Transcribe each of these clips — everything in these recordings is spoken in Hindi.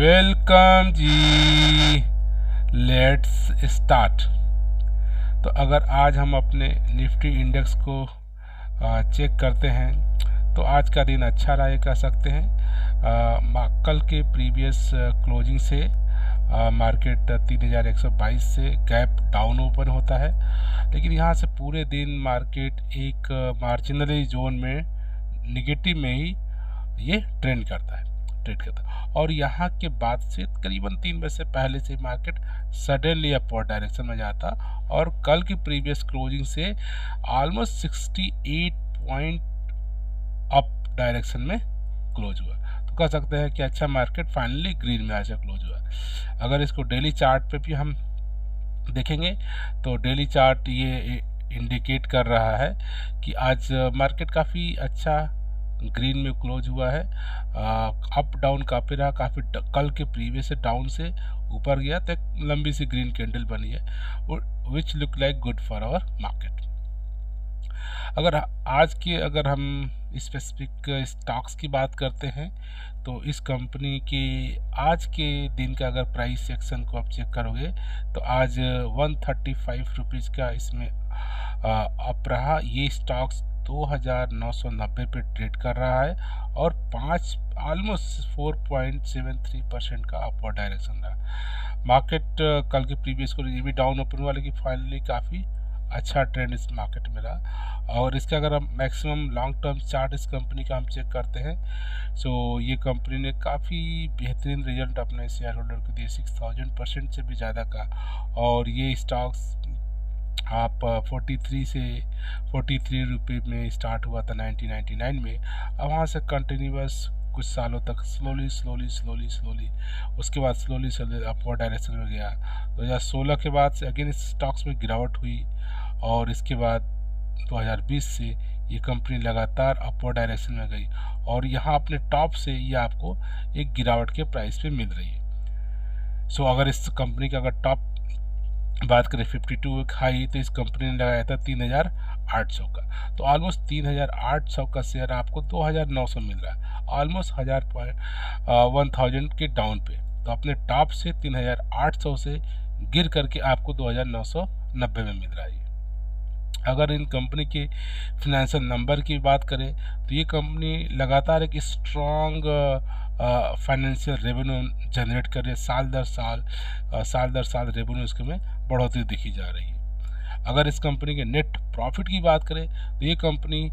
Welcome ji, let's start. तो अगर आज हम अपने निफ्टी इंडेक्स को चेक करते हैं तो आज का दिन अच्छा रहा, ये कह सकते हैं। कल के प्रीवियस क्लोजिंग से मार्केट 3122 से गैप डाउन ओपन होता है, लेकिन यहाँ से पूरे दिन मार्केट एक मार्जिनली जोन में निगेटिव में ही ये ट्रेंड करता है। और यहाँ के बाद से करीबन 3 बजे से पहले से मार्केट सडनली अपवर्ड डायरेक्शन में जाता और कल की प्रीवियस क्लोजिंग से ऑलमोस्ट 68 पॉइंट अप डायरेक्शन में क्लोज हुआ। तो कह सकते हैं कि अच्छा, मार्केट फाइनली ग्रीन में आज क्लोज हुआ। अगर इसको डेली चार्ट पे भी हम देखेंगे तो डेली चार्ट ये इंडिकेट कर रहा है कि आज मार्केट काफ़ी अच्छा ग्रीन में क्लोज हुआ है। अप डाउन काफ़ी रहा, काफ़ी कल के प्रीवियस से डाउन से ऊपर गया तो एक लंबी सी ग्रीन कैंडल बनी है, which look like good for our market. अगर हम स्पेसिफिक स्टॉक्स की बात करते हैं तो इस कंपनी के आज के दिन का अगर प्राइस सेक्शन को आप चेक करोगे तो आज 135 रुपीज़ का इसमें अप रहा। ये स्टॉक्स 2990 पे ट्रेड कर रहा है और ऑलमोस्ट 4.73% का अपवर्ड डायरेक्शन रहा। मार्केट कल के प्रीवियस को ये भी डाउन ओपन हुआ, लेकिन फाइनली काफ़ी अच्छा ट्रेंड इस मार्केट में रहा। और इसका अगर हम मैक्सिमम लॉन्ग टर्म चार्ट इस कंपनी का हम चेक करते हैं सो ये कंपनी ने काफ़ी बेहतरीन रिजल्ट अपने शेयर होल्डर को दिए, 6000% से भी ज़्यादा का। और ये स्टॉक्स आप 43 रुपये में स्टार्ट हुआ था 1999 में। अब वहाँ से कंटिन्यूस कुछ सालों तक स्लोली उसके बाद स्लोली अपवर्ड डायरेक्शन में गया। 2016 के बाद से अगेन इस स्टॉक्स में गिरावट हुई और इसके बाद 2020 से ये कंपनी लगातार अपवर्ड डायरेक्शन में गई और यहाँ अपने टॉप से ये आपको एक गिरावट के प्राइस पे मिल रही है। सो अगर इस कंपनी का अगर टॉप बात करें 52 हाई तो इस कंपनी ने लगाया था 3800 का, तो ऑलमोस्ट 3800 का शेयर आपको 2900 मिल रहा है, ऑलमोस्ट 1000 के डाउन पे। तो अपने टॉप से 3800 से गिर करके आपको 2990 में मिल रहा है। अगर इन कंपनी के फिनेंशियल नंबर की बात करें तो ये कंपनी लगातार एक स्ट्रॉन्ग फाइनेंशियल रेवेन्यू जनरेट कर रही है। साल दर साल रेवेन्यू इसके में बढ़ोतरी दिखी जा रही है। अगर इस कंपनी के नेट प्रॉफिट की बात करें तो ये कंपनी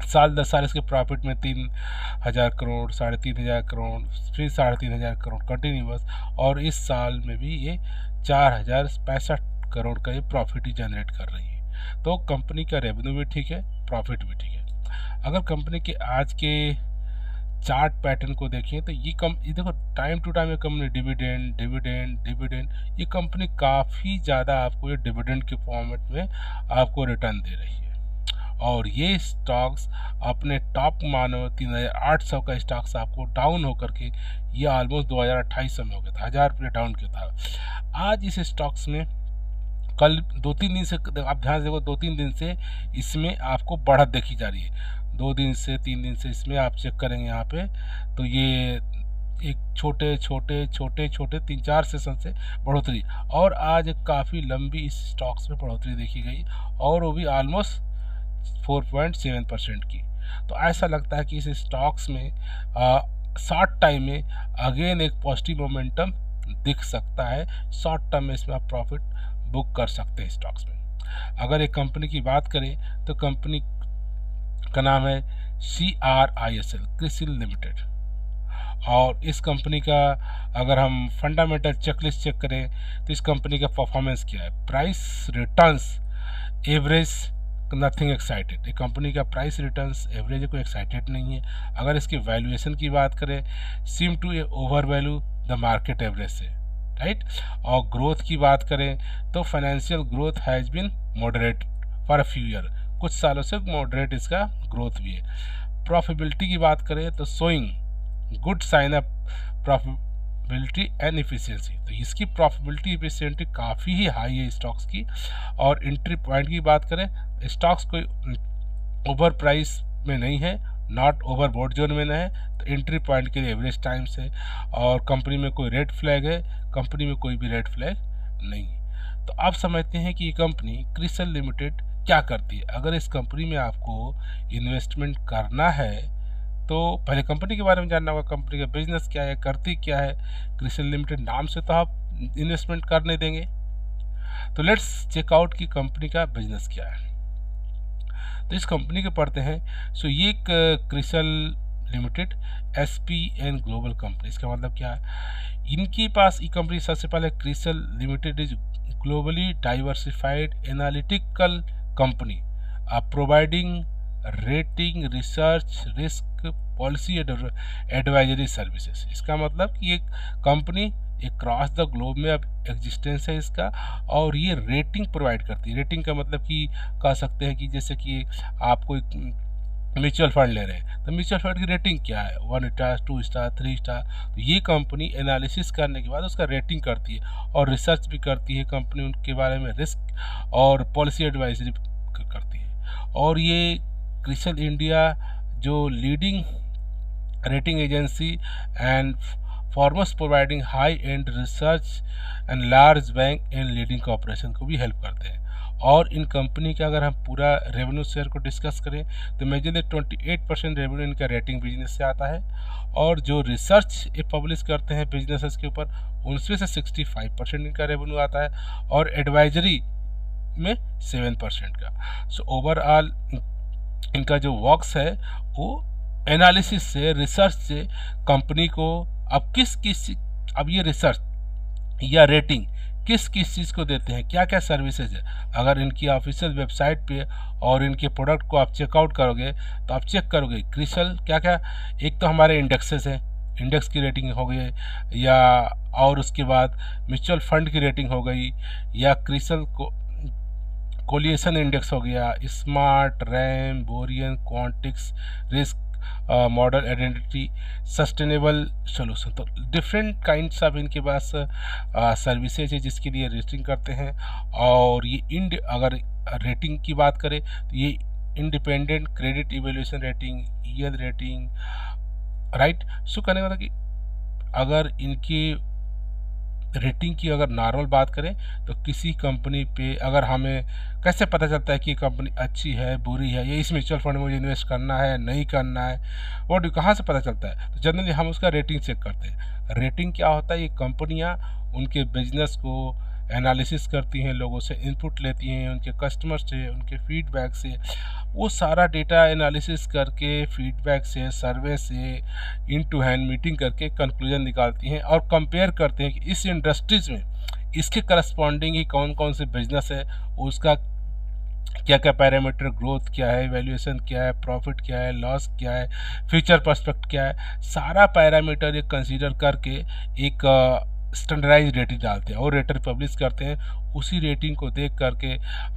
साल दर साल इसके प्रॉफिट में 3000 करोड़, 3500 करोड़, फिर 3500 करोड़ कंटिन्यूस, और इस साल में भी ये 4065 करोड़ का ये प्रॉफिट ही जनरेट कर रही है। तो कंपनी का रेवेन्यू भी ठीक है, प्रॉफिट भी ठीक है। अगर कंपनी के आज के चार्ट पैटर्न को देखें तो ये देखो टाइम टू टाइम ये कंपनी डिविडेंड ये कंपनी काफ़ी ज़्यादा आपको ये डिविडेंड के फॉर्मेट में आपको रिटर्न दे रही है। और ये स्टॉक्स अपने टॉप मानो 3800 का स्टॉक्स आपको डाउन होकर के ये ऑलमोस्ट 2028 में हो गया था, 1000 रुपये डाउन किया था। आज इस स्टॉक्स में कल 2-3 दिन से आप ध्यान से देखो, 2-3 दिन से इसमें आपको बढ़त देखी जा रही है। 2 दिन से 3 दिन से इसमें आप चेक करेंगे यहाँ पे तो ये एक छोटे 3-4 सेशन से बढ़ोतरी, और आज काफ़ी लंबी इस स्टॉक्स में बढ़ोतरी देखी गई और वो भी ऑलमोस्ट 4.7% की। तो ऐसा लगता है कि इस स्टॉक्स में शॉर्ट टाइम में अगेन एक पॉजिटिव मोमेंटम दिख सकता है। शॉर्ट टर्म में इसमें आप प्रॉफिट बुक कर सकते हैं स्टॉक्स में। अगर एक कंपनी की बात करें तो कंपनी का नाम है CRISL, क्रिसिल लिमिटेड। और इस कंपनी का अगर हम फंडामेंटल चेकलिस्ट चेक करें तो इस कंपनी का परफॉर्मेंस क्या है, price returns average, nothing excited. ये कंपनी का प्राइस रिटर्न्स एवरेज कोई एक्साइटेड नहीं है। अगर इसकी वैल्यूएशन की बात करें, seem to over value the market average से, राइट। और ग्रोथ की बात करें तो financial growth has been moderate for a few year, कुछ सालों से मॉडरेट इसका ग्रोथ भी है। प्रॉफिटेबिलिटी की बात करें तो showing good sign of profitability and efficiency, तो इसकी प्रॉफिटेबिलिटी इफिशिएंसी काफ़ी ही हाई है स्टॉक्स की। और एंट्री पॉइंट की बात करें, स्टॉक्स कोई ओवर प्राइस में नहीं है, नॉट ओवरबोर्ड जोन में न है, तो एंट्री पॉइंट के लिए एवरेज टाइम्स है, और कंपनी में कोई रेड फ्लैग है, कंपनी में कोई भी रेड फ्लैग नहीं है। तो आप समझते हैं कि ये कंपनी क्रिसल लिमिटेड क्या करती है। अगर इस कंपनी में आपको इन्वेस्टमेंट करना है तो पहले कंपनी के बारे में जानना होगा, कंपनी का बिजनेस क्या है, करती क्या है। क्रिसल लिमिटेड नाम से तो आप इन्वेस्टमेंट करने देंगे। तो लेट्स चेक आउट कि कंपनी का बिजनेस क्या है। तो इस कंपनी के पढ़ते हैं। सो ये एक CRISIL limited SPN global company, इसका मतलब क्या है। इनके पास ये कंपनी सबसे पहले CRISIL limited is globally diversified analytical company providing rating research risk policy advisory services. इसका मतलब कि एक कंपनी एक क्रॉस द ग्लोब में अब एग्जिस्टेंस है इसका, और ये रेटिंग प्रोवाइड करती है। रेटिंग का मतलब कि कह सकते हैं कि जैसे कि आप कोई म्यूचुअल फंड ले रहे हैं तो म्यूचुअल फंड की रेटिंग क्या है, 1 स्टार 2 स्टार 3 स्टार। तो ये कंपनी एनालिसिस करने के बाद उसका रेटिंग करती है और रिसर्च भी करती है कंपनी उनके बारे में, रिस्क और पॉलिसी एडवाइजरी करती है। और ये क्रिसल इंडिया जो leading rating agency and formers providing high and research and large bank and leading corporation को भी हेल्प करते हैं। और इन कंपनी का अगर हम पूरा रेवेन्यू शेयर को डिस्कस करें तो मेजरली 28% रेवेन्यू इनका रेटिंग बिजनेस से आता है, और जो रिसर्च ये पब्लिश करते हैं बिजनेसेस के ऊपर उनमें से 65% इनका रेवेन्यू आता है, और एडवाइजरी में 7% का। सो ओवरऑल इनका जो वर्क्स है वो एनालिसिस से, रिसर्च से कंपनी को अब ये रिसर्च या रेटिंग किस चीज़ को देते हैं, क्या क्या सर्विसेज है। अगर इनकी ऑफिशियल वेबसाइट पे और इनके प्रोडक्ट को आप चेकआउट करोगे तो आप चेक करोगे क्रिसल क्या क्या, एक तो हमारे इंडेक्सेस हैं, इंडेक्स की रेटिंग हो गई, या और उसके बाद म्यूचुअल फंड की रेटिंग हो गई, या क्रिसल को कोलिएशन इंडेक्स हो गया, स्मार्ट, रैम, बोरियन, Quantix, risk model identity, sustainable solution. तो डिफरेंट काइंड्स ऑफ इनके पास सर्विसेज है जिसके लिए रेटिंग करते हैं। और ये अगर रेटिंग की बात करें तो ये independent credit evaluation rating, EL rating, right. So कहने का मतलब कि अगर इनकी रेटिंग की अगर नॉर्मल बात करें तो किसी कंपनी पे अगर हमें कैसे पता चलता है कि कंपनी अच्छी है, बुरी है, या इस म्यूचुअल फंड में मुझे इन्वेस्ट करना है, नहीं करना है, वो कहाँ से पता चलता है। तो जनरली हम उसका रेटिंग चेक करते हैं। रेटिंग क्या होता है, ये कंपनियाँ उनके बिजनेस को एनालिसिस करती हैं, लोगों से इनपुट लेती हैं, उनके कस्टमर से, उनके फीडबैक से, वो सारा डेटा एनालिसिस करके फीडबैक से, सर्वे से, इन टू हैंड मीटिंग करके कंक्लूजन निकालती हैं और कंपेयर करते हैं कि इस इंडस्ट्रीज में इसके करस्पॉन्डिंग ही कौन कौन से बिजनेस है, उसका क्या क्या पैरामीटर, ग्रोथ क्या है, वैल्यूएशन क्या है, प्रॉफिट क्या है, लॉस क्या है, फ्यूचर पर्सपेक्ट क्या है, सारा पैरामीटर एक कंसीडर करके एक स्टैंडर्डाइज रेटिंग डालते हैं और रेटर पब्लिश करते हैं। उसी रेटिंग को देख करके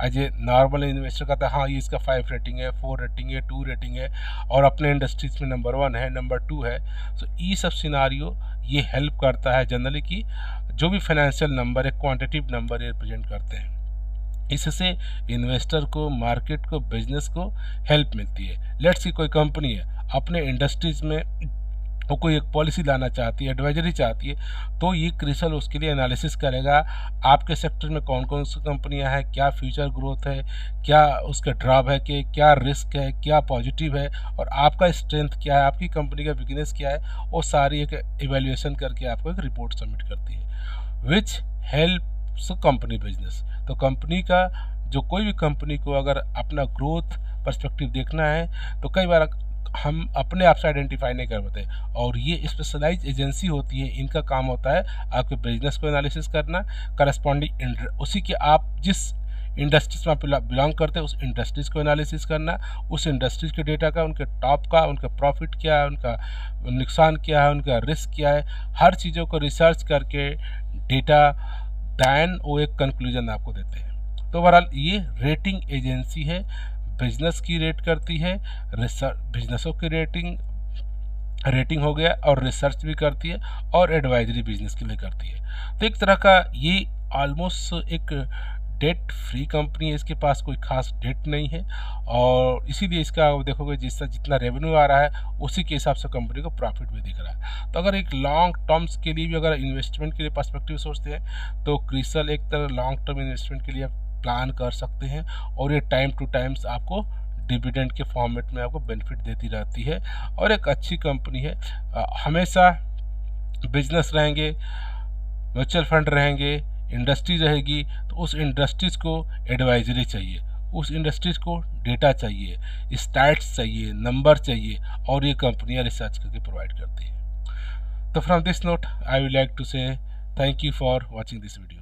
एज ए नॉर्मल इन्वेस्टर कहता है हाँ ये इसका 5 रेटिंग है, 4 रेटिंग है, 2 रेटिंग है, और अपने इंडस्ट्रीज में नंबर 1 है, नंबर 2 है। तो ये सब सिनारियो ये हेल्प करता है जनरली कि जो भी फाइनेंशियल नंबर है, क्वांटिटेटिव नंबर ये रिप्रेजेंट करते हैं। इससे इन्वेस्टर को, मार्केट को, बिजनेस को हेल्प मिलती है। लेट्स सी कोई कंपनी है अपने इंडस्ट्रीज में वो कोई एक पॉलिसी लाना चाहती है, एडवाइजरी चाहती है, तो ये क्रिसल उसके लिए एनालिसिस करेगा आपके सेक्टर में कौन कौन सी कंपनियां हैं, क्या फ्यूचर ग्रोथ है, क्या उसका ड्रॉबैक है, क्या रिस्क है, क्या पॉजिटिव है, और आपका स्ट्रेंथ क्या है, आपकी कंपनी का वीकनेस क्या है, वो सारी एक इवेल्युएशन करके आपको एक रिपोर्ट सबमिट करती है विच हेल्प्स कंपनी बिजनेस। तो कंपनी का जो कोई भी कंपनी को अगर अपना ग्रोथ पर्सपेक्टिव देखना है तो कई बार हम अपने आप से आइडेंटिफाई नहीं कर पाते, और ये स्पेशलाइज एजेंसी होती है, इनका काम होता है आपके बिजनेस को एनालिसिस करना, करस्पॉन्डिंग उसी के आप जिस इंडस्ट्रीज में बिलोंग करते हैं उस इंडस्ट्रीज को एनालिसिस करना, उस इंडस्ट्रीज के डेटा का, उनके टॉप का, उनका प्रॉफिट क्या है, उनका नुकसान क्या है, उनका रिस्क क्या है, हर चीज़ों को रिसर्च करके डेटा दैन वो एक कंक्लूजन आपको देते हैं। तो ओवरऑल ये रेटिंग एजेंसी है, बिजनेस की रेट करती है, रिसर्च बिजनेसों की रेटिंग हो गया, और रिसर्च भी करती है, और एडवाइजरी बिजनेस के लिए करती है। तो एक तरह का ये ऑलमोस्ट एक डेट फ्री कंपनी है, इसके पास कोई खास डेट नहीं है, और इसीलिए इसका आप देखोगे जितना रेवेन्यू आ रहा है उसी के हिसाब से कंपनी को प्रॉफिट भी दिख रहा है। तो अगर एक लॉन्ग टर्म्स के लिए भी अगर इन्वेस्टमेंट के लिए पर्सपेक्टिव सोचते हैं तो क्रिसल एक तरह लॉन्ग टर्म इन्वेस्टमेंट के लिए आप प्लान कर सकते हैं, और ये टाइम टू टाइम्स आपको डिविडेंड के फॉर्मेट में आपको बेनिफिट देती रहती है, और एक अच्छी कंपनी है। हमेशा बिजनेस रहेंगे, म्यूचुअल फंड रहेंगे, इंडस्ट्री रहेगी, तो उस इंडस्ट्रीज़ को एडवाइजरी चाहिए, उस इंडस्ट्रीज़ को डेटा चाहिए, स्टैट्स चाहिए, नंबर चाहिए, और ये कंपनियां रिसर्च करके प्रोवाइड करती हैं। तो from this note I would like to say thank you for watching this video.